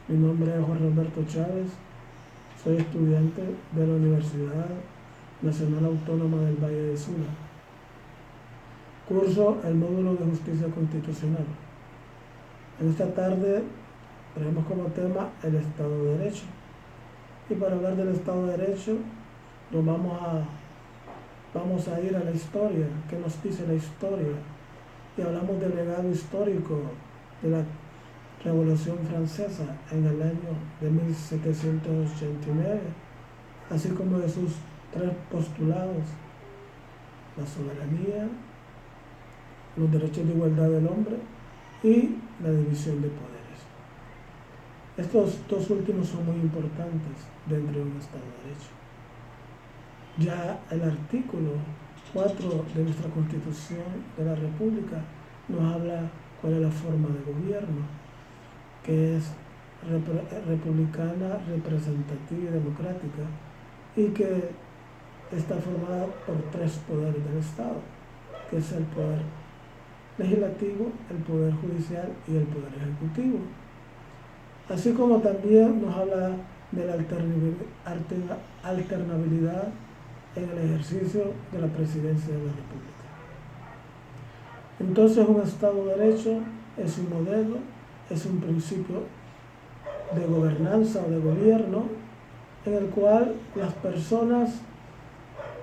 Mi nombre es Juan Roberto Chávez, soy estudiante de la Universidad Nacional Autónoma del Valle de Sula. Curso el módulo de Justicia Constitucional. En esta tarde tenemos como tema el Estado de Derecho. Y para hablar del Estado de Derecho, nos vamos a ir a la historia. ¿Qué nos dice la historia? Y hablamos del legado histórico de la Revolución Francesa en el año de 1789, así como de sus tres postulados: la soberanía, los derechos de igualdad del hombre y la división de poderes. Estos dos últimos son muy importantes dentro de un Estado de Derecho. Ya el artículo 4 de nuestra Constitución de la República nos habla cuál es la forma de gobierno, que es republicana, representativa y democrática, y que está formada por tres poderes del Estado, que es el poder legislativo, el poder judicial y el poder ejecutivo. Así como también nos habla de la alternabilidad en el ejercicio de la presidencia de la República. Entonces, un Estado de Derecho es un modelo, es un principio de gobernanza o de gobierno en el cual las personas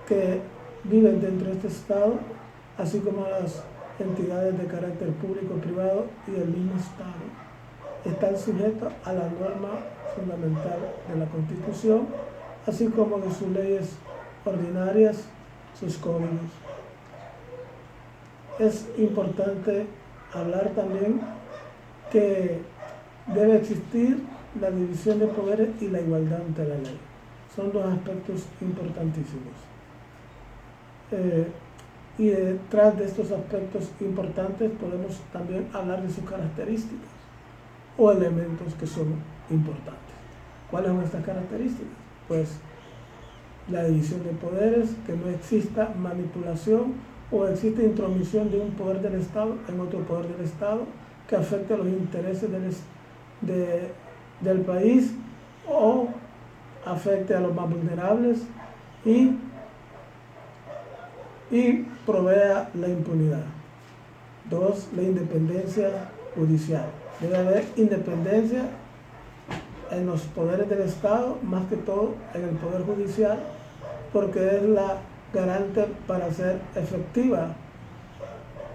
que viven dentro de este Estado, así como las entidades de carácter público, privado y el mismo Estado, están sujetas a la norma fundamental de la Constitución, así como de sus leyes ordinarias, sus códigos. Es importante hablar también que debe existir la división de poderes y la igualdad ante la ley. Son dos aspectos importantísimos. Y detrás de estos aspectos importantes podemos también hablar de sus características o elementos que son importantes. ¿Cuáles son estas características? Pues la división de poderes, que no exista manipulación o exista intromisión de un poder del Estado en otro poder del Estado que afecte a los intereses del país o afecte a los más vulnerables y provea la impunidad. 2. La independencia judicial. Debe haber independencia en los poderes del Estado, más que todo en el Poder Judicial, porque es la garante para ser efectiva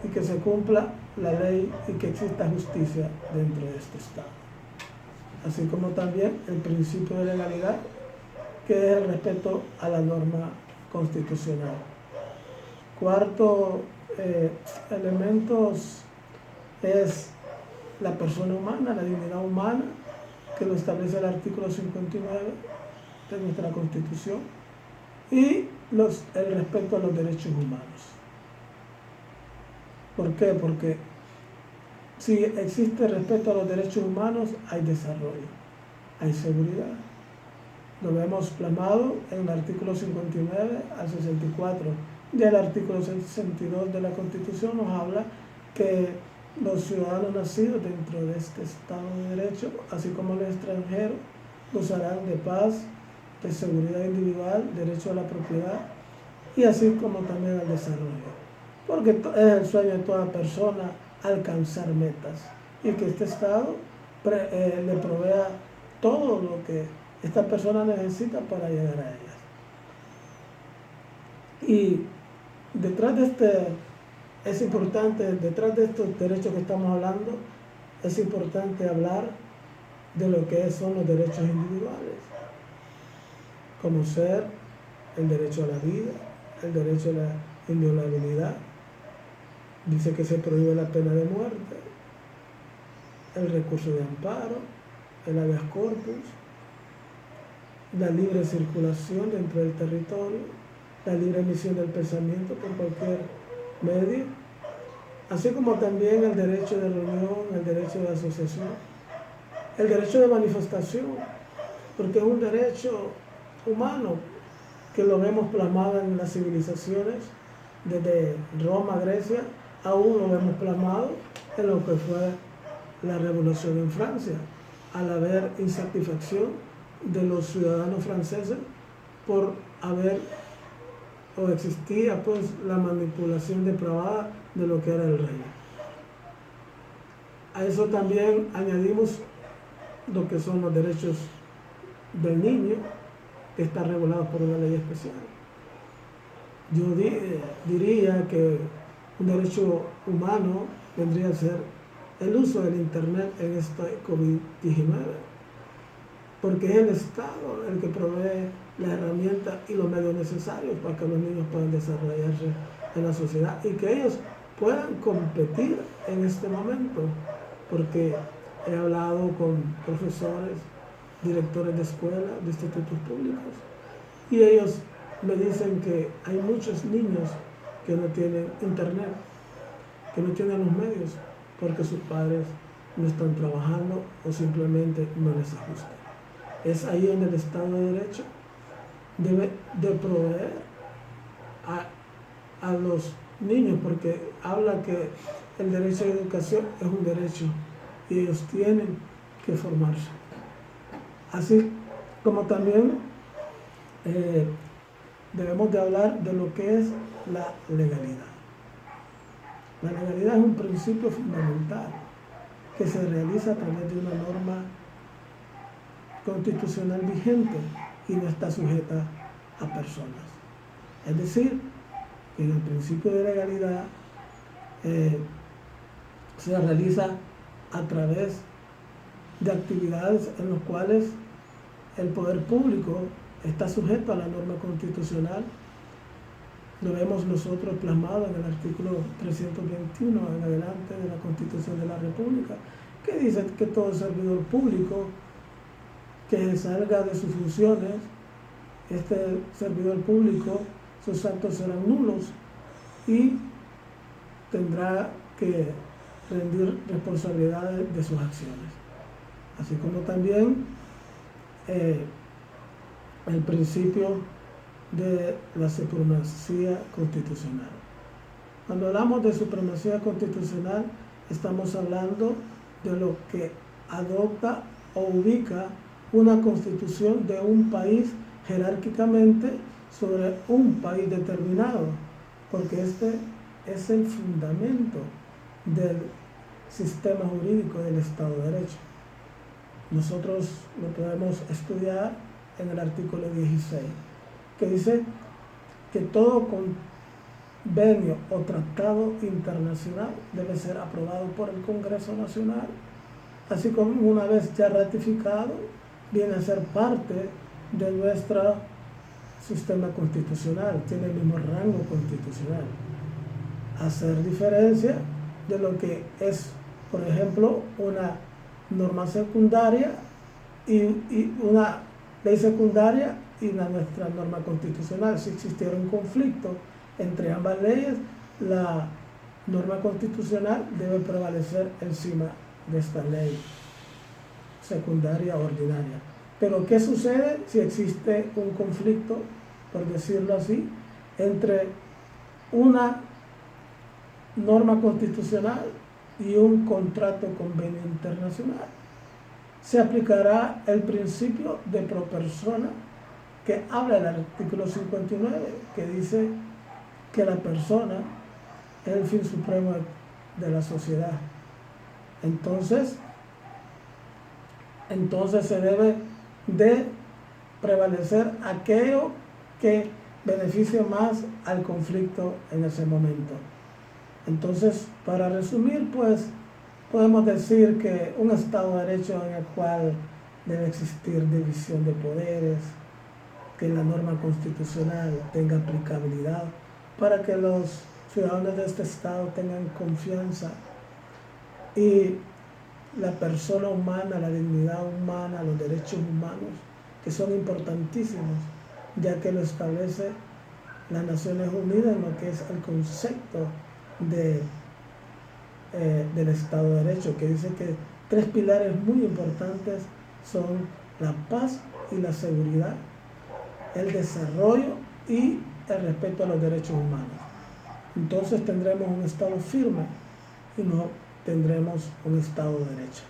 y que se cumpla la ley y que exista justicia dentro de este Estado. Así como también el principio de legalidad, que es el respeto a la norma constitucional. Cuarto elemento es la persona humana, la dignidad humana, que lo establece el artículo 59 de nuestra Constitución, y el respeto a los derechos humanos. ¿Por qué? Porque si existe respeto a los derechos humanos, hay desarrollo, hay seguridad. Lo vemos plasmado en el artículo 59 al 64. Y el artículo 62 de la Constitución nos habla que los ciudadanos nacidos dentro de este Estado de Derecho, así como los extranjeros, gozarán de paz, de seguridad individual, derecho a la propiedad y así como también al desarrollo. Porque es el sueño de toda persona alcanzar metas y que este Estado le provea todo lo que esta persona necesita para llegar a ellas. Y detrás de estos derechos que estamos hablando, es importante hablar de lo que son los derechos individuales, como ser el derecho a la vida, el derecho a la inviolabilidad. Dice que se prohíbe la pena de muerte, el recurso de amparo, el habeas corpus, la libre circulación dentro del territorio, la libre emisión del pensamiento por cualquier medio, así como también el derecho de reunión, el derecho de asociación, el derecho de manifestación, porque es un derecho humano que lo vemos plasmado en las civilizaciones, desde Roma, Grecia, aún lo vemos plasmado en lo que fue la Revolución en Francia, al haber insatisfacción de los ciudadanos franceses por haber o existía pues la manipulación depravada de lo que era el rey. A eso también añadimos lo que son los derechos del niño, que está regulado por una ley especial. Yo diría que un derecho humano vendría a ser el uso del Internet en esta COVID-19, porque es el Estado el que provee las herramientas y los medios necesarios para que los niños puedan desarrollarse en la sociedad y que ellos puedan competir en este momento, porque he hablado con profesores, directores de escuelas, de institutos públicos, y ellos me dicen que hay muchos niños que no tienen internet, que no tienen los medios, porque sus padres no están trabajando o simplemente no les ajusta. Es ahí donde el Estado de Derecho debe de proveer a los niños, porque habla que el derecho a la educación es un derecho y ellos tienen que formarse. Así como también debemos de hablar de lo que es la legalidad. La legalidad es un principio fundamental que se realiza a través de una norma constitucional vigente y no está sujeta a personas. Es decir, que el principio de legalidad se realiza a través de actividades en las cuales el poder público está sujeto a la norma constitucional. Lo vemos nosotros plasmado en el artículo 321 en adelante de la Constitución de la República, que dice que todo servidor público que salga de sus funciones, este servidor público, sus actos serán nulos y tendrá que rendir responsabilidades de sus acciones. Así como también el principio de la supremacía constitucional. Cuando hablamos de supremacía constitucional, estamos hablando de lo que adopta o ubica una constitución de un país jerárquicamente sobre un país determinado, porque este es el fundamento del sistema jurídico del Estado de Derecho. Nosotros lo podemos estudiar en el artículo 16, que dice que todo convenio o tratado internacional debe ser aprobado por el Congreso Nacional, así como una vez ya ratificado, viene a ser parte de nuestro sistema constitucional, tiene el mismo rango constitucional. Hacer diferencia de lo que es, por ejemplo, una norma secundaria y una ley secundaria y nuestra norma constitucional. Si existiera un conflicto entre ambas leyes, la norma constitucional debe prevalecer encima de esta ley secundaria ordinaria. Pero ¿qué sucede si existe un conflicto, por decirlo así, entre una norma constitucional y un contrato convenio internacional? Se aplicará el principio de pro persona que habla del artículo 59, que dice que la persona es el fin supremo de la sociedad. Entonces se debe de prevalecer aquello que beneficie más al conflicto en ese momento. Entonces, para resumir, pues, podemos decir que un Estado de Derecho en el cual debe existir división de poderes, que la norma constitucional tenga aplicabilidad para que los ciudadanos de este Estado tengan confianza y la persona humana, la dignidad humana, los derechos humanos, que son importantísimos, ya que lo establece las Naciones Unidas en lo que es el concepto del Estado de Derecho, que dice que 3 pilares muy importantes son la paz y la seguridad, el desarrollo y el respeto a los derechos humanos. Entonces tendremos un Estado firme y no tendremos un Estado de Derecho.